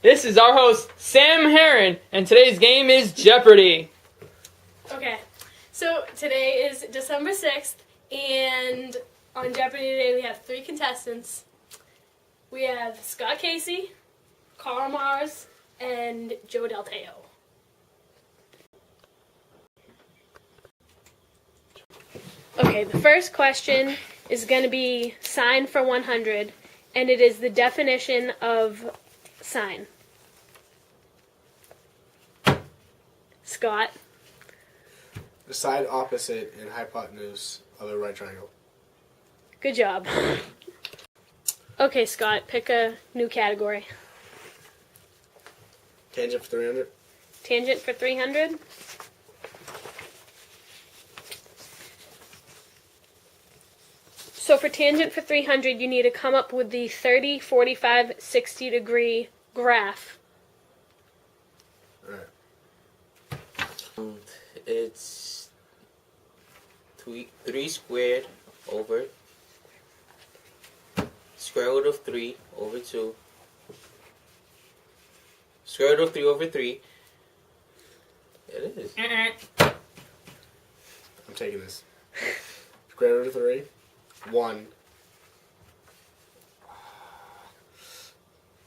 This is our host, Sam Heron, and today's game is Jeopardy! Okay, so today is December 6th, and on Jeopardy today we have 3 contestants. We have Scott Casey, Carl Mars, and Joe Del Teo. Okay, the first question is going to be sign for 100, and it is the definition of sign. Scott. The side opposite and hypotenuse of a right triangle. Good job. Okay, Scott, pick a new category. Tangent for 300. Tangent for 300. So for tangent for 300, you need to come up with the 30, 45, 60 degree graph. Alright. It's 3 squared over square root of 3 over 2. Square root of 3 over 3. It is. I'm taking this. Square root of 3. 1.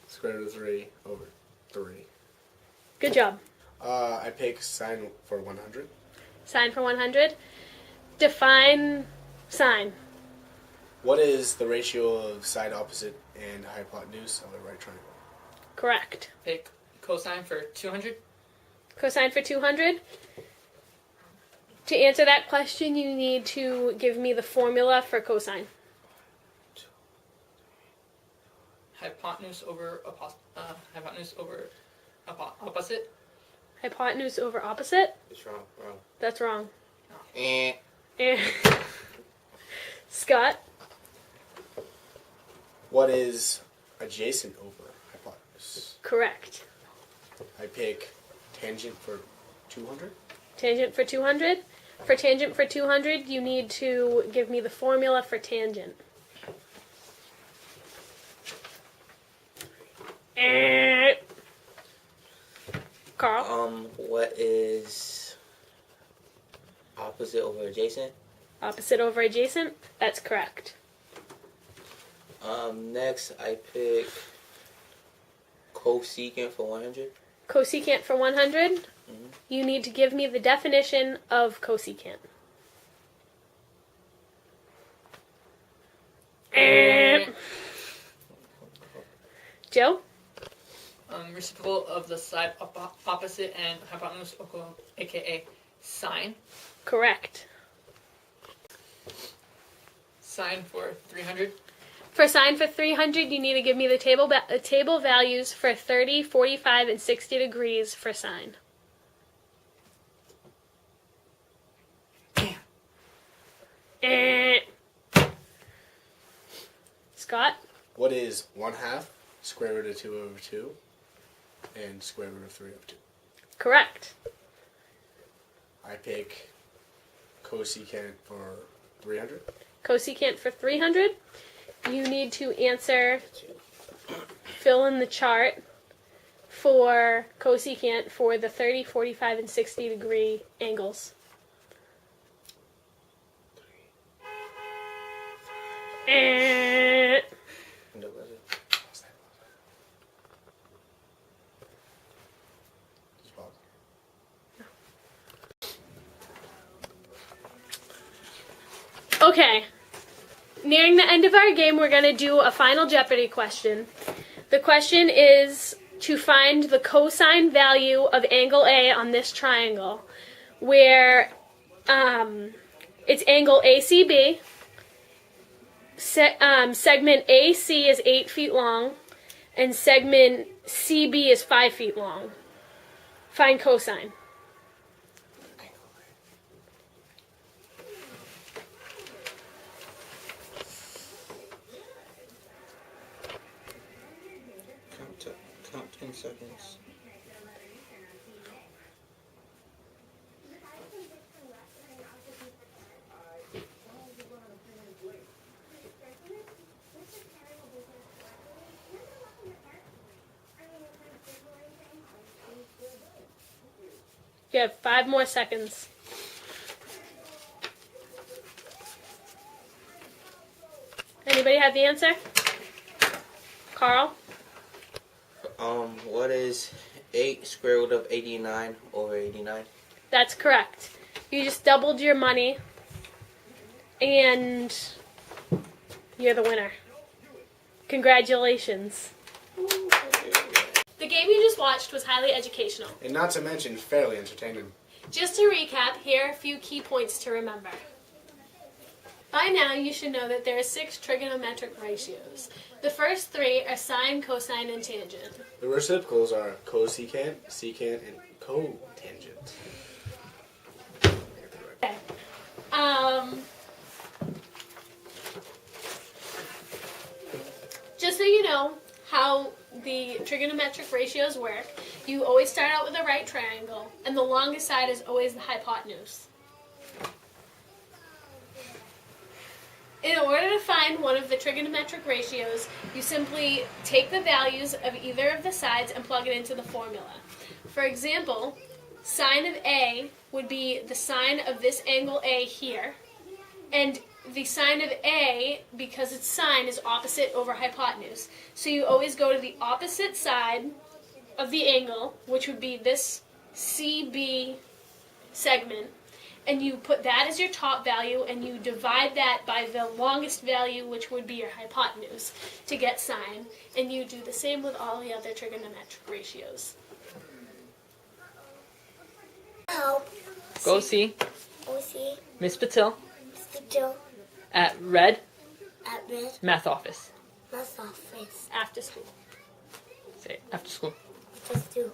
Square root of 3 over 3. Good job. I pick sine for 100. Sign for 100. Define sign. What is the ratio of side opposite and hypotenuse of a right triangle? Correct. Pick cosine for 200. Cosine for 200. To answer that question, you need to give me the formula for cosine. Hypotenuse over opposite. Hypotenuse over opposite? It's wrong. That's wrong. Eh. Scott? What is adjacent over hypotenuse? Correct. I pick tangent for 200. Tangent for 200? For tangent for 200, you need to give me the formula for tangent. Carl? What is opposite over adjacent? Opposite over adjacent? That's correct. Next I pick cosecant for 100. Cosecant for 100? Mm-hmm. You need to give me the definition of cosecant. Joe? Reciprocal of the side opposite and hypotenuse, aka sine. Correct. Sine for 300. For sine for 300, you need to give me the table values for 30, 45, and 60 degrees for sine. Scott? What is 1/2 square root of 2 over 2 and square root of 3 over 2? Correct. I pick cosecant for 300. Cosecant for 300. You need to answer, fill in the chart for cosecant for the 30, 45, and 60 degree angles. Okay. Nearing the end of our game, we're going to do a final Jeopardy question. The question is to find the cosine value of angle A on this triangle, where it's angle ACB. Segment AC is 8 feet long, and segment CB is 5 feet long. Find cosine. Count 10 seconds. You have 5 more seconds. Anybody have the answer? Carl? What is 8 square root of 89 over 89? That's correct. You just doubled your money, and you're the winner. Congratulations. The game you just watched was highly educational. And not to mention, fairly entertaining. Just to recap, here are a few key points to remember. By now, you should know that there are 6 trigonometric ratios. The first 3 are sine, cosine, and tangent. The reciprocals are cosecant, secant, and cotangent. Okay. Just so you know how the trigonometric ratios work, you always start out with a right triangle, and the longest side is always the hypotenuse. In order to find one of the trigonometric ratios, you simply take the values of either of the sides and plug it into the formula. For example, sine of A would be the sine of this angle A here, and the sine of A, because it's sine, is opposite over hypotenuse. So you always go to the opposite side of the angle, which would be this CB segment, and you put that as your top value, and you divide that by the longest value, which would be your hypotenuse, to get sine. And you do the same with all the other trigonometric ratios. Help. Go see OC. Miss Patil Mr. Joe. at Red At Red Math Office. Math Office. After school. Say it after school. Just do.